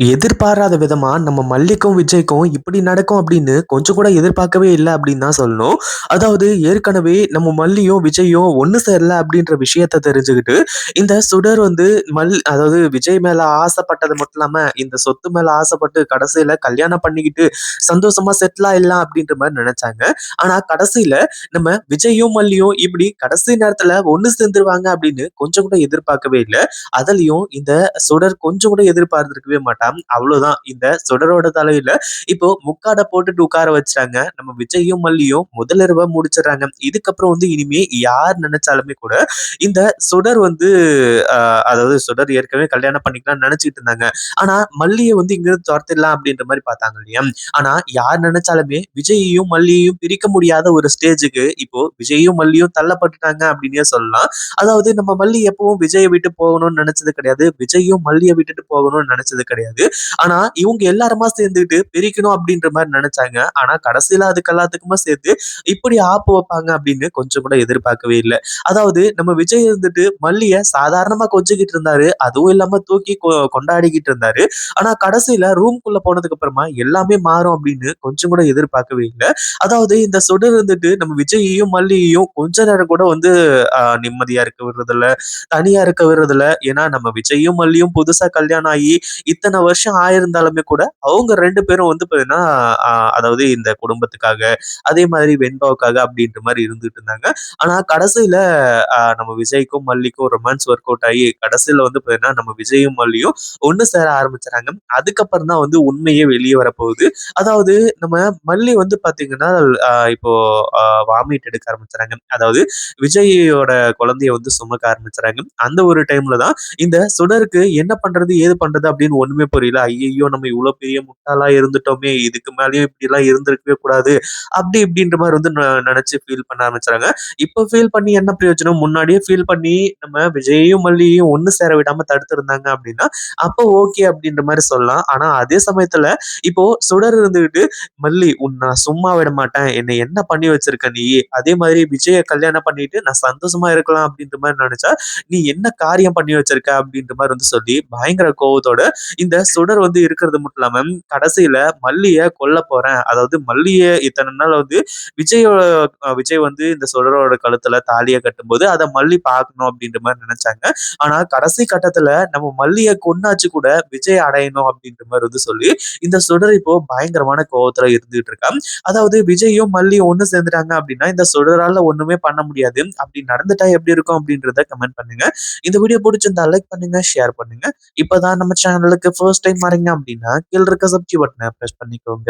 எதிர்பாராத விதமா நம்ம மல்லிக்கும், விஜய்க்கும் இப்படி நடக்கும் அப்படின்னு கொஞ்சம் கூட எதிர்பார்க்கவே இல்ல அப்படின்னு தான் சொல்லணும். அதாவது ஏற்கனவே நம்ம மல்லியும், விஜயும் ஒண்ணு சேரல அப்படின்ற விஷயத்த தெரிஞ்சுக்கிட்டு, இந்த சுடர் வந்து அதாவது விஜய் மேல ஆசைப்பட்டது மட்டும் இல்லாம, இந்த சொத்து மேல ஆசைப்பட்டு கடைசியில கல்யாணம் பண்ணிக்கிட்டு சந்தோஷமா செட்டில் ஆயிடலாம் அப்படின்ற மாரி நெனச்சாங்க. ஆனா கடைசியில நம்ம விஜயும், மல்லியும் இப்படி கடைசி நேரத்துல ஒண்ணு சேர்ந்துருவாங்க அப்படின்னு கொஞ்சம் கூட எதிர்பார்க்கவே இல்ல. அதுலயும் இந்த சுடர் கொஞ்சம் கூட எதிர்பார்த்திருக்கவே மாட்டான். அவ்வளோதான். இந்த சுடரோட தலையில இப்போ முக்காட போட்டுட்டு உட்கார வச்சுட்டாங்க. நம்ம விஜயும், மல்லியும் முதலிரவ முடிச்சுடுறாங்க. இதுக்கப்புறம் வந்து இனிமே யார் நெனச்சாலுமே கூட இந்த சுடர் வந்து அ அதாவது சுடர் ஏற்கனவே கல்யாணம் பண்ணிக்கலாம்னு நெனச்சுட்டு இருந்தாங்க. ஆனா மல்லிய வந்து இங்கிருந்து தொரத்திடலாம் அப்படின்ற மாரி பார்த்தாங்க இல்லையா? ஆனா யார் நெனச்சாலுமே விஜய்யையும், மல்லியையும் பிரிக்க முடியாத ஒரு ஸ்டேஜ்க்கு இப்போ விஜயும், மல்லியும் தள்ளப்பட்டுட்டாங்க அப்படின்னே சொல்லலாம். அதாவது நம்ம மல்லி எப்பவும் விஜய விட்டு போகணும்னு நெனச்சது கிடையாது. விஜயும் மல்லிய விட்டுட்டு போகணும்னு நெனச்சது கிடையாது. ஆனா இவங்க எல்லாருமா சேர்ந்துட்டு பிரிக்கணும் அப்படின்ற மாரி நெனச்சாங்க. ஆனா கடைசியில அதுக்கு எல்லாத்துக்குமா சேர்த்து இப்படி ஆப்பு வைப்பாங்க அப்படின்னு கொஞ்சம் கூட எதிர்பார்க்கவே இல்ல. அதாவது நம்ம விஜய் இருந்துட்டு மல்லிய சாதாரணமா கொஞ்சிக்கிட்டு இருந்தாரு. அதுவும் இல்லாம தூக்கி கொண்டாடிக்கிட்டு இருந்தாரு. ஆனா கடைசியில ரூம்குள்ள போனதுக்கு அப்புறமா எல்லாமே மாறும் அப்படின்னு கொஞ்சம் கூட எதிர்பார்க்கவே இல்ல. அதாவது இந்த சுடர் இருந்துட்டு நம்ம விஜய்யையும், மல்லியையும் கொஞ்ச நேரம் கூட வந்து நிம்மதியா இருக்க விடுறதில்ல. தனியா இருக்க விடுறதில்ல. ஏன்னா நம்ம விஜயும், மல்லியும் புதுசா கல்யாணம் ஆகி இத்தன வருஷம் ஆயிருந்தாலுமே கூட, அவங்க 2 பேரும் வந்து பார்த்தீங்கன்னா, அ அதாவது இந்த குடும்பத்துக்காக, அதே மாதிரி வெண்பாவுக்காக அப்படின்ற மாரி இருந்துட்டு இருந்தாங்க. ஆனா கடைசியில நம்ம விஜய்க்கும், மல்லிக்கும் ரொமான்ஸ் ஒர்க் அவுட் ஆகி, கடைசியில வந்து பார்த்தீங்கன்னா, நம்ம விஜயும், மல்லியும் ஒண்ணு சேர ஆரம்பிச்சுறாங்க. அதுக்கப்புறம் தான் வந்து உண்மையே வெளிய வரப்போகுது. அதாவது நம்ம மல்லி வந்து பார்த்தீங்கன்னா, இப்போ வாமிட் எடுக்க ஆரம்பிச்சுறாங்க. அதாவது விஜய்யோட குழந்தைய வந்து சுமக்க ஆரம்பிச்சுறாங்க. அந்த ஒரு டைம்ல தான் இந்த சுடருக்கு என்ன பண்றது? ஏது பண்றது? அப்படின்னு ஒண்ணுமே புரியல. ஐய்யய்யோ! நம்ம இவ்ளோ பெரிய முட்டாளா இருந்துட்டோமே! இதுக்கு மேலயும் இப்படிலாம் இருந்திருக்கவே கூடாது. அப்படி இப்படின்ற மாரி வந்து நெனச்சு ஃபீல் பண்ண ஆரம்பிச்சுறாங்க. இப்ப ஃபீல் பண்ணி என்ன பிரயோஜனம்? முன்னாடியே ஃபீல் பண்ணி நம்ம விஜய்யையும், மல்லியையும் ஒண்ணு சேர விடாம தடுத்திருந்தாங்க அப்படின்னா, அப்போ ஓகே அப்படின்ற மாரி சொல்லலாம். ஆனா அதே சமயத்துல இப்போ சுடர் இருந்துகிட்டு, "மல்லி உன்ன நான் சும்மா விட மாட்டேன். என்னை என்ன பண்ணி வச்சிருக்க நீ? அதே மாதிரி விஜய கல்யாணம் பண்ணிட்டு நான் சந்தோஷமா இருக்கலாம் அப்படின்ற மாரி நெனச்சா, நீ என்ன காரியம் பண்ணி வச்சிருக்க?" அப்படின்ற மாரி வந்து சொல்லி பயங்கர கோவத்தோட இந்த சுடர் வந்து இருக்கிறது மட்டும் இல்லாம, கடைசியில மல்லிய கொல்லப் போறேன். அதாவது மல்லிய இத்தன நாள் வந்து விஜயோட விஜய் வந்து இந்த சுடரோட கழுத்துல தாலிய கட்டும்போது, அத மல்லி பார்க்கணும் அப்படின்ற மாரி நெனச்சாங்க. ஆனா கடைசி கட்டத்துல நம்ம மல்லிய கொன்னாச்சு கூட விஜய் அடையணும் அப்படின்ற மாரி வந்து சொல்லி, இந்த சுடர் இப்போ பயங்கரமான கோவத்துல இருந்துட்டு இருக்கா. அதாவது விஜயும், மல்லியும் ஒண்ணு சேர்ந்துட்டாங்க அப்படின்னா, இந்த சுடரால ஒண்ணுமே பண்ண முடியாது. அப்படி நடந்துட்டா எப்படி இருக்கும் அப்படின்றத கமெண்ட் பண்ணுங்க. இந்த வீடியோ புடிச்சிருந்தா லைக் பண்ணுங்க, ஷேர் பண்ணுங்க. இப்பதான் நம்ம சேனலுக்கு ஃபர்ஸ்ட் டைம் வரீங்க அப்படின்னா, கீழ இருக்க சப்ஸ்கிரைப் பட்டன பிரஸ் பண்ணிக்கோங்க.